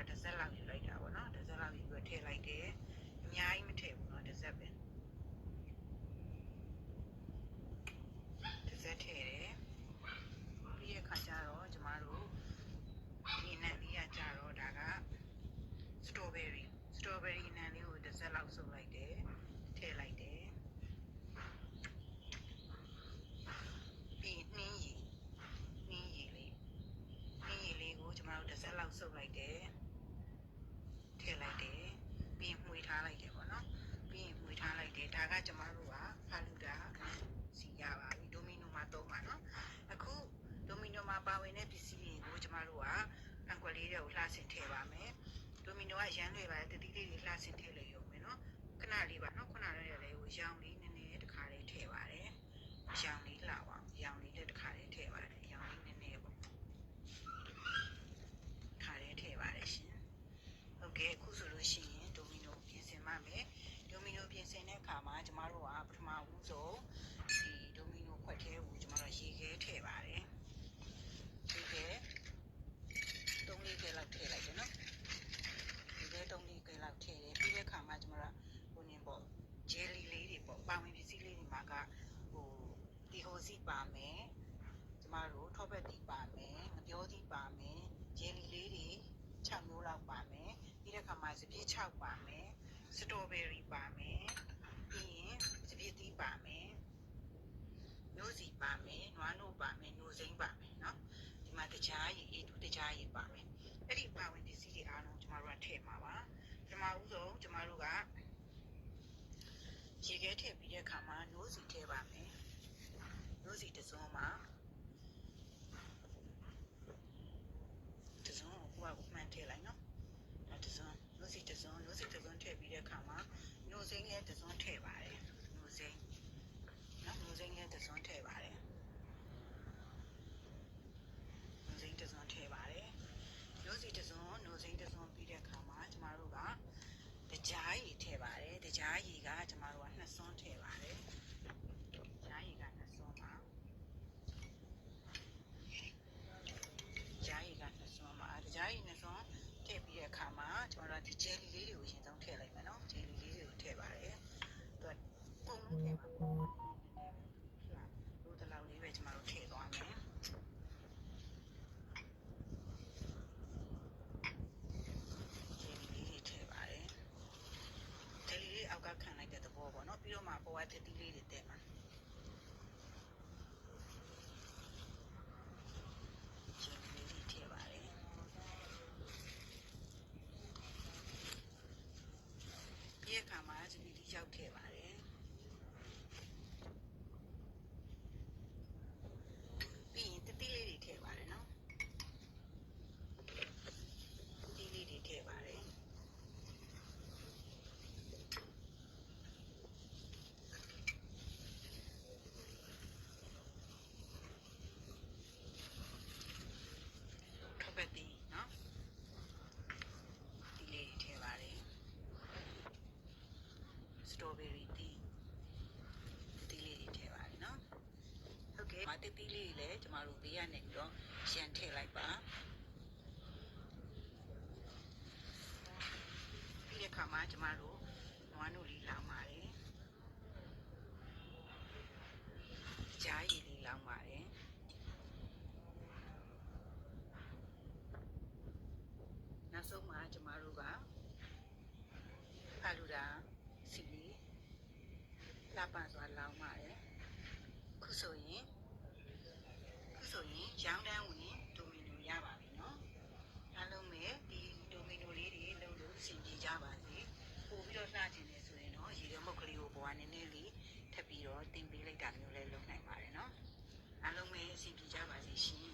တစ်စက်လောက်ယူလိုက်တာပေါ့နော်တစ်စက်လောက်ယူပြီးထည့်လိုက်တယ်အများကြီးမထည့်ဘူးနော်တစ်စက်ပဲတစ်စက်ထည့်တယ်ပြီးရခါကျတော့ကျမတို့ဒီနံလေးကကြတော့ဒါကစတော်ဘယ်ရီနံလေးကိုတစ်စက်လောက်စုပ်လိုက်တယ်ထည့်လိုက်တယ်ပြီးနှင်းရည်လေးကိုကျမတို့တစ်စက်လောက်စုပ်လိုက်တယ်ထည့်လိုက်တယ်ပြီးမှွေထားလိုက်တယ်ပေါ့နော်ပြီးရင်မှွေထားလိုက်တယ်ဒါကကျမတို့ကဖာလူတာစီရပါပြီဒိုမီနိုမှာသုံးပါနော်အခုဒိုမီနိုမှာပါဝင်တဲ့ပစ္စည်းတွေကိုကျမတို့ကအန်ကွက်လေးတွေကိုလှဆင်ထည့်ပါမယ်ဒိုမီနိုကရမ်းလွယ်ပါတယ်တတိလေးတွေလှဆင်ထည့်လို့ရုံပဲနော်ခဏလေးပါနော်ခဏလေးကိုရောင်လေးနည်းနည်းတစ်ခါလေးထည့်ပါတယ်ရောင်လေးလှအောင်ရောင်လေးလည်းတစ်ခါလေးထည့်ပါတယ်ရောင်လေးနည်းနည်းပေါ့ခါလေးထည့်ပါတယ်ရှင်ဟုတ်ကဲ့အခုဆိုလို့ရှိရင်ဒိုမီနိုပြင်ဆင်ပါမယ်ဒိုမီနိုပြင်ဆင်တဲ့အခါမှာကျမတို့ကပထမဦးဆုံးဒီဒိုမီနိုခွက်ထဲကိုကျမတို့ရေခဲထည့်ပါတယ်ရေခဲ3-4ခဲလောက်ထည့်လိုက်တယ်နော်ရေခဲ3-4ခဲလောက်ထည့်တယ်ပြီးတဲ့အခါမှာကျမတို့ဟိုနင်းပေါ့ဂျယ်လီလေးတွေပေါ့ပါဝင်ပစ္စည်းလေးတွေမှာကဟိုဒီဟိုစီပါမယ်ကျမတို့ထောပတ်တီပါမယ်ငပြောတီပါမယ်ဂျယ်လီလေးတွေ6မျိုးလောက်ပါမယ်ပြီးတဲ့အခါမှာစပစ်6ပါမယ်စတော်ဘယ်ရီပါမယ်ပြီးရင်စပစ်တီပါမယ်နိုးစီပါမယ်နွားနို့ပါမယ်နိုးစိမ့်ပါမယ်เนาะဒီမှာတကြားရည်အေးတူတကြားရည်ပါမယ်အဲ့ဒီပါဝင်ပစ္စည်းတွေအားလုံးကျမတို့ကထည့်မှာပါပထမဦးဆုံးကျမတို့ကရေခဲထည့်ပြီးတဲ့အခါမှာနိုးစီထည့်ပါမယ်နိုးစီတစ်စုံမှာတစ်စုံကိုမှန်ထည့်လိုက်နော်တစ်စုံနိုးစီတစ်စုံထည့်ပြီးတဲ့အခါမှာနိုးစိမ့်ရဲ့တစ်စုံထည့်ပါတယ်နိုးစိမ့်နော်နိုးစိမ့်ရဲ့တစ်စုံထည့်ပါတယ်နိုးစိမ့်တစ်စုံထည့်ပါတယ်နိုးစီတစ်စုံပြီးတဲ့အခါမှာကျမတို့ကတကြားရည်ထည့်ပါတယ်တကြားရည်ကကျမတို့က2စွန်းထည့်ပါတယ်တကြားရည်က2စွန်းပါတကြားရည်က2စွန်းပါတကြားရည်2စွန်းထည့်ပြီးတဲ့အခါမှာကျမတို့ကဒီဂျယ်လီလေးတွေကိုအရင်ဆုံးထည့်လိုက်မယ်နော်ဂျယ်လီလေးတွေကိုထည့်ပါတယ်သူကပုံလုံးထည့်ပါနည်းနည်းပဲဒီလောက်လေးပဲကျမတို့ထည့်သွားမယ်အောက်ကခံလိုက်တဲ့သဘောပေါ့နော်ပြီးတော့မှပေါ်ကတတိလေးတွေတက်မှာဒီလေးထည့်ပါတယ်ပြီးရခါမှာဒီလေးရောက်ထည့်ပါတယ်ပြီးရင်တတိလေးတွေထည့်ပါတယ်နော်တတိလေးတွေထည့်ပါတယ်ပတ်တီနော်ဒီလေးထည့်ပါတယ်စတော်ဘယ်ရီတီလေးထည့်ပါတယ်နော်ဟုတ်ကဲ့မတတိလေးလည်းကျမတို့ဘေးကနေပြီးတော့ရန်ထည့်လိုက်ပါပြီးတဲ့အခါမှာကျမတို့နွားနို့လေးလောင်းပါတယ်ကြားရည်လေးလောင်းပါတယ်နောက်ဆုံးမှာကျမတို့ကဖာလူတာစီလေးလှပစွာလောင်းပါတယ်ခုဆိုရင်ရောင်းတန်းဝင်ဒိုမီနိုရပါပြီเนาะအားလုံးပဲဒီဒိုမီနိုလေးတွေလုံးလို့အဆင်ပြေကြပါစေပို့ပြီးတော့လှကျင်နေဆိုရင်တော့ရေရမုတ်ကလေးကိုပေါ်ကနေနည်းလေးထပ်ပြီးတော့တင်ပေးလိုက်တာမျိုးလည်းလုပ်နိုင်ပါတယ်เนาะအားလုံးပဲအဆင်ပြေကြပါစေရှင်